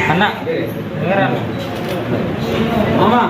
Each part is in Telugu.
అన్న మామా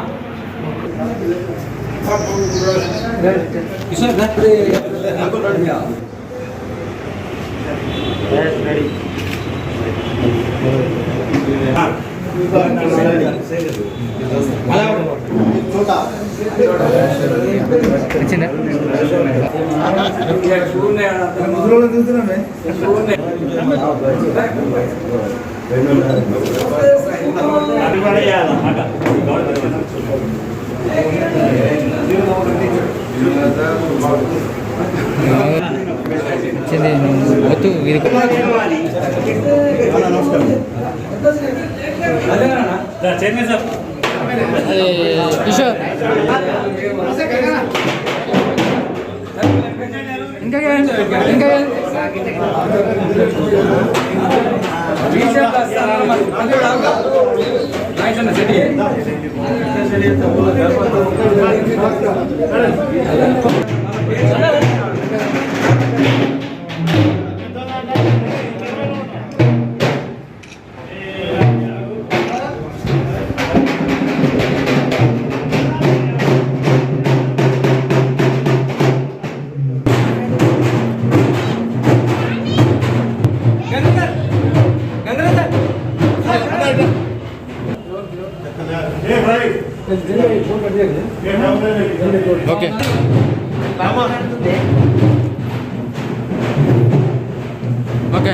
కిషోర్ ఇంకా ఇంకా ఓకే ఓకే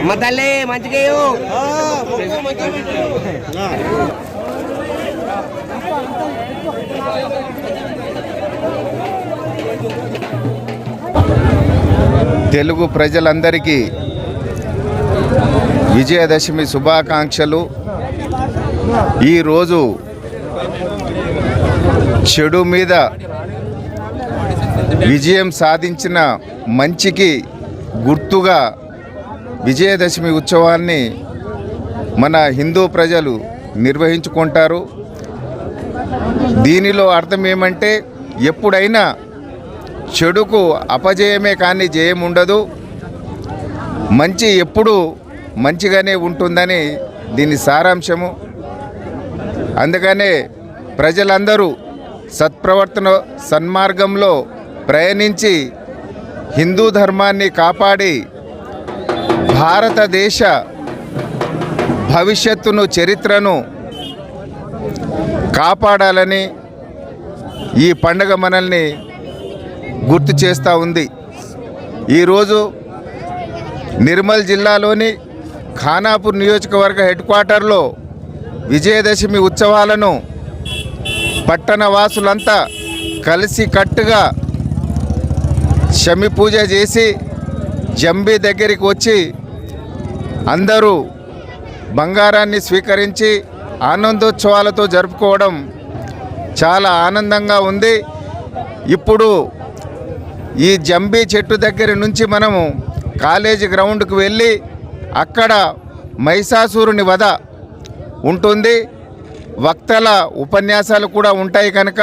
మతల్లే మంచిగా తెలుగు ప్రజలందరికీ విజయదశమి శుభాకాంక్షలు. ఈరోజు చెడు మీద విజయం సాధించిన మంచికి గుర్తుగా విజయదశమి ఉత్సవాన్ని మన హిందూ ప్రజలు నిర్వహించుకుంటారు. దీనిలో అర్థం ఏమంటే ఎప్పుడైనా చెడుకు అపజయమే కానీ జయం ఉండదు, మంచి ఎప్పుడూ మంచిగానే ఉంటుందని దీని సారాంశము. అందుకనే ప్రజలందరూ సత్ప్రవర్తన సన్మార్గంలో ప్రయాణించి హిందూ ధర్మాన్ని కాపాడి భారతదేశ భవిష్యత్తును చరిత్రను కాపాడాలని ఈ పండుగ మనల్ని గుర్తు చేస్తూ ఉంది. ఈరోజు నిర్మల్ జిల్లాలోని ఖానాపూర్ నియోజకవర్గ హెడ్ క్వార్టర్లో విజయదశమి ఉత్సవాలను పట్టణ వాసులంతా కలిసి కట్టుగా శమి పూజ చేసి జంబి దగ్గరికి వచ్చి అందరూ బంగారాన్ని స్వీకరించి ఆనందోత్సవాలతో జరుపుకోవడం చాలా ఆనందంగా ఉంది. ఇప్పుడు ఈ జంబి చెట్టు దగ్గర నుంచి మనము కాలేజీ గ్రౌండ్కి వెళ్ళి అక్కడ మహిషాసురుని వధ ఉంటుంది, వక్తల ఉపన్యాసాలు కూడా ఉంటాయి. కనుక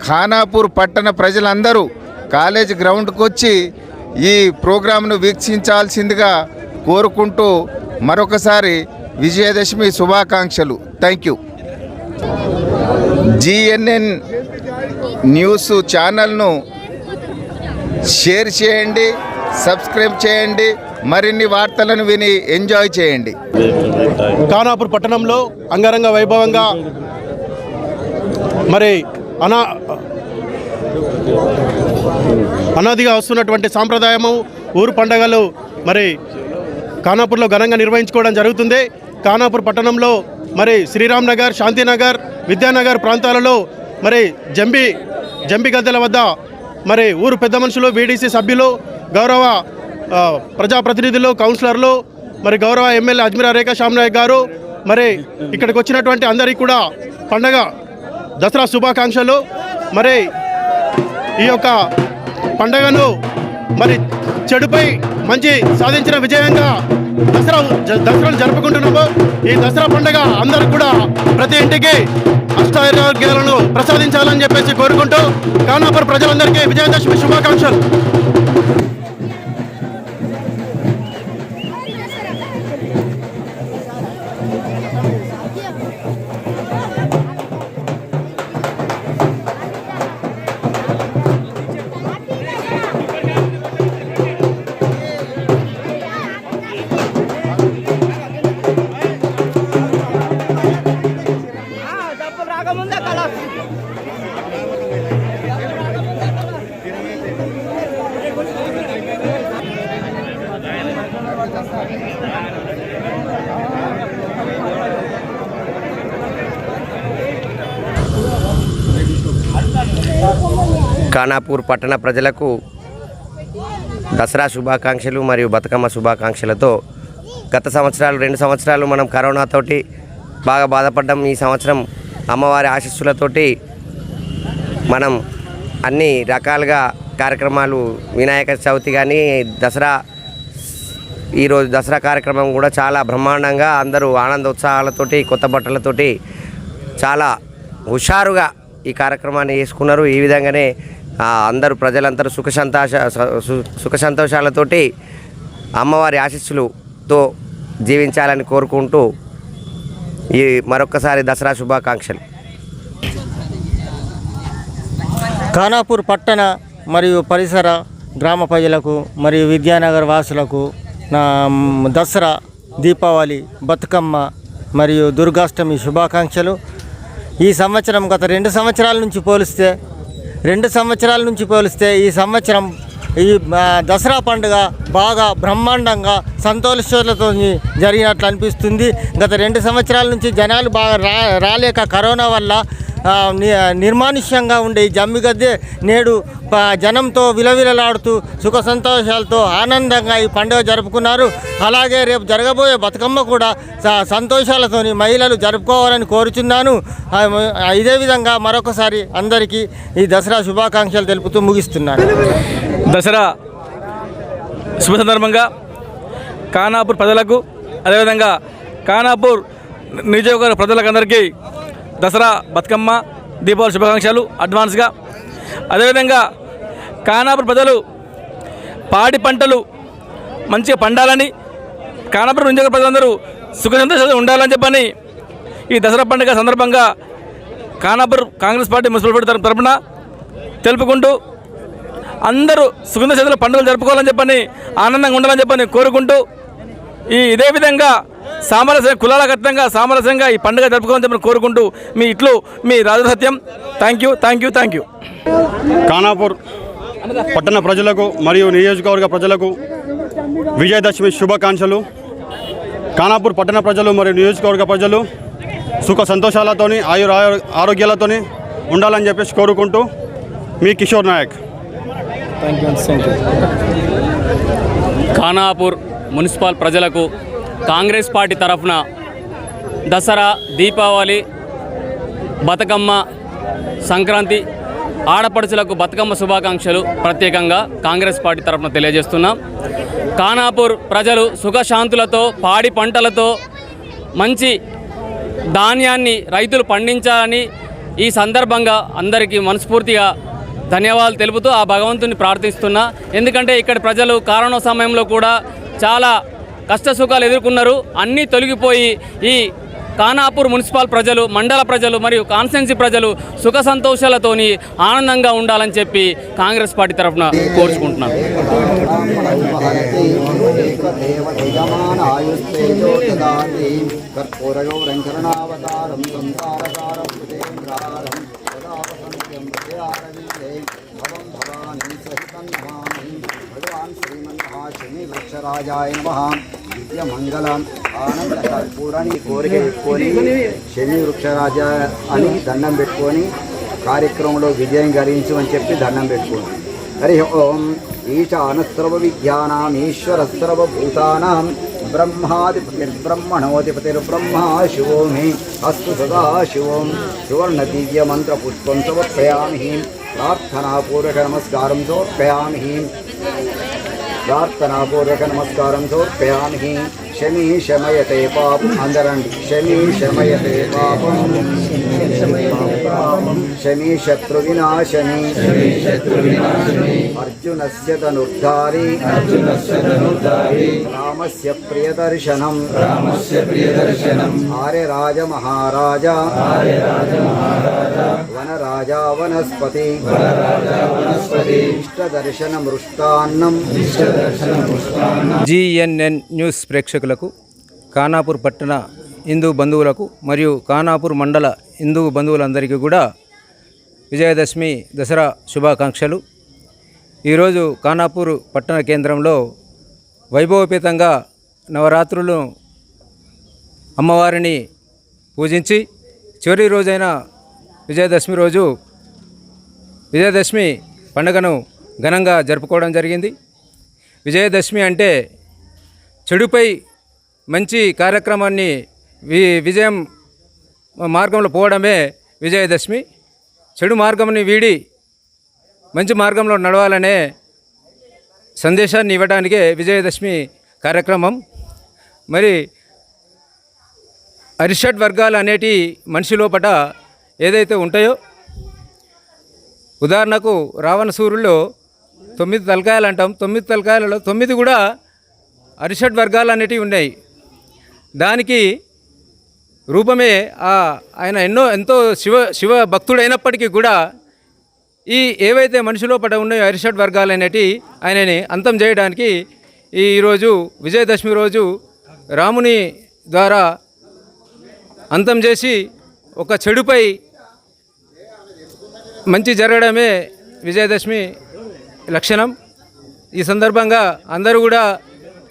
ఖానాపూర్ పట్టణ ప్రజలందరూ కాలేజీ గ్రౌండ్కి వచ్చి ఈ ప్రోగ్రాంను వీక్షించాల్సిందిగా కోరుకుంటూ మరొకసారి విజయదశమి శుభాకాంక్షలు. Thank you. GNN న్యూస్ ఛానల్ను షేర్ చేయండి, సబ్స్క్రైబ్ చేయండి, మరిన్ని వార్తలను విని ఎంజాయ్ చేయండి. ఖానాపూర్ పట్టణంలో అంగరంగ వైభవంగా మరి అనాదిగా వస్తున్నటువంటి సాంప్రదాయము ఊరు పండగలు మరి ఖానాపూర్లో ఘనంగా నిర్వహించుకోవడం జరుగుతుంది. ఖానాపూర్ పట్టణంలో మరి శ్రీరామ్ నగర్, శాంతినగర్, విద్యానగర్ ప్రాంతాలలో మరి జంబి గద్దెల వద్ద మరి ఊరు పెద్ద మనుషులు, VDC సభ్యులు, గౌరవ ప్రజాప్రతినిధులు, కౌన్సిలర్లు, మరి గౌరవ ఎమ్మెల్యే అజ్మీరా రేఖా శ్యామనాయక్ గారు మరి ఇక్కడికి వచ్చినటువంటి అందరికీ కూడా పండగ దసరా శుభాకాంక్షలు. మరి ఈ యొక్క పండగను మరి చెడుపై మంచి సాధించిన విజయంగా దసరాను జరుపుకుంటున్నాము. ఈ దసరా పండుగ అందరూ కూడా ప్రతి ఇంటికి అష్టారోగ్యాలను ప్రసాదించాలని చెప్పేసి కోరుకుంటూ ఖానాపూర్ ప్రజలందరికీ విజయదశమి శుభాకాంక్షలు. ఖానాపూర్ పట్టణ ప్రజలకు దసరా శుభాకాంక్షలు మరియు బతుకమ్మ శుభాకాంక్షలతో గత సంవత్సరాలు 2 సంవత్సరాలు మనం కరోనాతోటి బాగా బాధపడ్డాం. ఈ సంవత్సరం అమ్మవారి ఆశీస్సులతోటి మనం అన్ని రకాలుగా కార్యక్రమాలు వినాయక చవితి కానీ ఈరోజు దసరా కార్యక్రమం కూడా చాలా బ్రహ్మాండంగా అందరూ ఆనందోత్సాహాలతోటి కొత్త బట్టలతోటి చాలా హుషారుగా ఈ కార్యక్రమాన్ని చేసుకున్నారు. ఈ విధంగానే అందరూ ప్రజలందరూ సుఖ సంతోషాలతోటి అమ్మవారి ఆశీస్సులతో జీవించాలని కోరుకుంటూ ఈ మరొక్కసారి దసరా శుభాకాంక్షలు. ఖానాపూర్ పట్టణ మరియు పరిసర గ్రామ ప్రజలకు మరియు విద్యానగర్ వాసులకు నా దసరా, దీపావళి, బతుకమ్మ మరియు దుర్గాష్టమి శుభాకాంక్షలు. ఈ సంవత్సరం గత 2 సంవత్సరాల నుంచి పోలిస్తే ఈ సంవత్సరం ఈ దసరా పండుగ బాగా బ్రహ్మాండంగా సంతోషాలతో జరిగినట్లు అనిపిస్తుంది. గత 2 సంవత్సరాల నుంచి జనాలు బాగా రాలేక కరోనా వల్ల నిర్మానుష్యంగా ఉండే ఈ జమ్మిగద్దె నేడు జనంతో విలవిలలాడుతూ సుఖ సంతోషాలతో ఆనందంగా ఈ పండుగ జరుపుకున్నారు. అలాగే రేపు జరగబోయే బతుకమ్మ కూడా సంతోషాలతో మహిళలు జరుపుకోవాలని కోరుచున్నాను. ఇదే విధంగా మరొకసారి అందరికీ ఈ దసరా శుభాకాంక్షలు తెలుపుతూ ముగిస్తున్నాను. దసరా శుభ సందర్భంగా ఖానాపూర్ ప్రజలకు, అదేవిధంగా ఖానాపూర్ నియోజకవర్గ ప్రజలకందరికీ దసరా, బతుకమ్మ, దీపావళి శుభాకాంక్షలు అడ్వాన్స్గా. అదేవిధంగా ఖానాపూర్ ప్రజలు పాడి పంటలు మంచిగా పండాలని, ఖానాపూర్ నియోజకవర్గ ప్రజలందరూ సుఖ సంతోషాలు ఉండాలని చెప్పని ఈ దసరా పండుగ సందర్భంగా Khanapur Congress party municipal party తరఫున తెలుపుకుంటూ అందరూ సుఖ సంతోషాలు పండుగలు జరుపుకోవాలని చెప్పని, ఆనందంగా ఉండాలని చెప్పని కోరుకుంటూ ఇదే విధంగా సామరస్య కులాలకు అతీతంగా సామరస్యంగా ఈ పండుగ జరుపుకోవాలని చెప్పని కోరుకుంటూ మీ రాజు సత్యం. Thank you. ఖానాపూర్ పట్టణ ప్రజలకు మరియు నియోజకవర్గ ప్రజలకు విజయదశమి శుభాకాంక్షలు. ఖానాపూర్ పట్టణ ప్రజలు మరియు నియోజకవర్గ ప్రజలు సుఖ సంతోషాలతోని ఆరోగ్యాలతోని ఉండాలని చెప్పేసి కోరుకుంటూ మీ కిషోర్ నాయక్. ఖానాపూర్ మున్సిపల్ ప్రజలకు కాంగ్రెస్ పార్టీ తరఫున దసరా, దీపావళి, బతుకమ్మ, సంక్రాంతి ఆడపడుచులకు బతుకమ్మ శుభాకాంక్షలు ప్రత్యేకంగా కాంగ్రెస్ పార్టీ తరఫున తెలియజేస్తున్నాం. ఖానాపూర్ ప్రజలు సుఖశాంతులతో పాడి పంటలతో మంచి ధాన్యాన్ని రైతులు పండించాలని ఈ సందర్భంగా అందరికీ మనస్ఫూర్తిగా ధన్యవాదాలు తెలుపుతూ ఆ భగవంతుని ప్రార్థిస్తున్నా. ఎందుకంటే ఇక్కడ ప్రజలు కరోనా సమయంలో కూడా చాలా కష్ట సుఖాలు ఎదుర్కొన్నారు. అన్నీ తొలగిపోయి ఈ ఖానాపూర్ మున్సిపల్ ప్రజలు, మండల ప్రజలు మరియు కాన్స్టిట్యున్సీ ప్రజలు సుఖ సంతోషాలతోని ఆనందంగా ఉండాలని చెప్పి కాంగ్రెస్ పార్టీ తరఫున కోరుచుకుంటున్నాను. भगवान श्रीमन्महाशनि वृक्षराजाय नमः. నిత్యమంగళం ఆనంద కర్పూరాన్ని కోరిక పెట్టుకొని శని వృక్షరాజ అని దండం పెట్టుకొని కార్యక్రమంలో విజయం గరించమని చెప్పి దండం పెట్టుకోండి. హరి ఓం. ఈశాన సర్వ విద్యానాం ఈశ్వర సర్వభూతానాం బ్రహ్మాధిపతిర్బ్రహ్మణోధిపతిర్బ్రహ్మ శివో మే అస్తు సదా శివం. సువర్ణ దివ్య మంత్ర పుష్పం సమర్పయామి. ప్రార్థనాపూర్వక నమస్కారం సమర్పయామి. ప్రార్థనాపూర్వక నమస్కారం సమర్పయామి. శని శమయతే పాపం అందరండి. శని శమయతే పాపం. శని శత్రు వినాశని. అర్జునస్య ధనుర్ధారి. రామస్య ప్రియదర్శనం. ఆర్యరాజ మహారాజ. వనరాజా వనస్పతి. ఇష్టదర్శన మృష్టాన్నం. GNN న్యూస్ ప్రేక్షకులకు, ఖానాపూర్ పట్టణ హిందూ బంధువులకు మరియు ఖానాపూర్ మండల హిందూ బంధువులందరికీ కూడా విజయదశమి దసరా శుభాకాంక్షలు. ఈరోజు ఖానాపూర్ పట్టణ కేంద్రంలో వైభవపేతంగా నవరాత్రులు అమ్మవారిని పూజించి చివరి రోజైన విజయదశమి రోజు విజయదశమి పండుగను ఘనంగా జరుపుకోవడం జరిగింది. విజయదశమి అంటే చెడుపై మంచి కార్యక్రమాన్ని విజయం మార్గంలో పోవడమే విజయదశమి. చెడు మార్గంని వీడి మంచి మార్గంలో నడవాలనే సందేశాన్ని ఇవ్వడానికే విజయదశమి కార్యక్రమం. మరి అరిషడ్ వర్గాలు అనేటి మనిషి లోపట ఏదైతే ఉంటాయో, ఉదాహరణకు రావణసూరుల్లో 9 తలకాయలు అంటాం. 9 తలకాయలలో 9 కూడా అరిషడ్ వర్గాలు అనేటివి ఉన్నాయి. దానికి రూపమే ఆయన ఎంతో శివ భక్తుడైనప్పటికీ కూడా ఈ ఏవైతే మనిషిలో పడ ఉన్నాయో అరిషడ్ వర్గాలు అనేటివి ఆయనని అంతం చేయడానికి ఈరోజు విజయదశమి రోజు రాముని ద్వారా అంతం చేసి ఒక చెడుపై మంచి జరగడమే విజయదశమి లక్షణం. ఈ సందర్భంగా అందరూ కూడా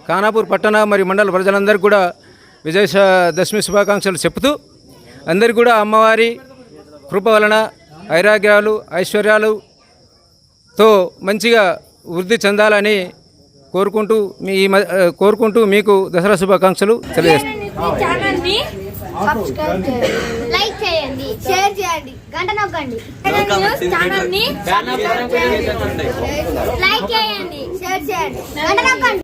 ఖానాపూర్ పట్టణ మరియు మండల ప్రజలందరికీ కూడా విజయదశమి శుభాకాంక్షలు చెప్తూ, అందరికీ కూడా అమ్మవారి కృప వలన ఐరాగ్యాలు ఐశ్వర్యాలతో మంచిగా వృద్ధి చెందాలని కోరుకుంటూ మీకు దసరా శుభాకాంక్షలు తెలియజేస్తాను. లైక్ చేయండి, షేర్ చేయండి, గంట నొక్కండి. ఛానల్ ని లైక్ చేయండి, షేర్ చేయండి, గంట నొక్కండి.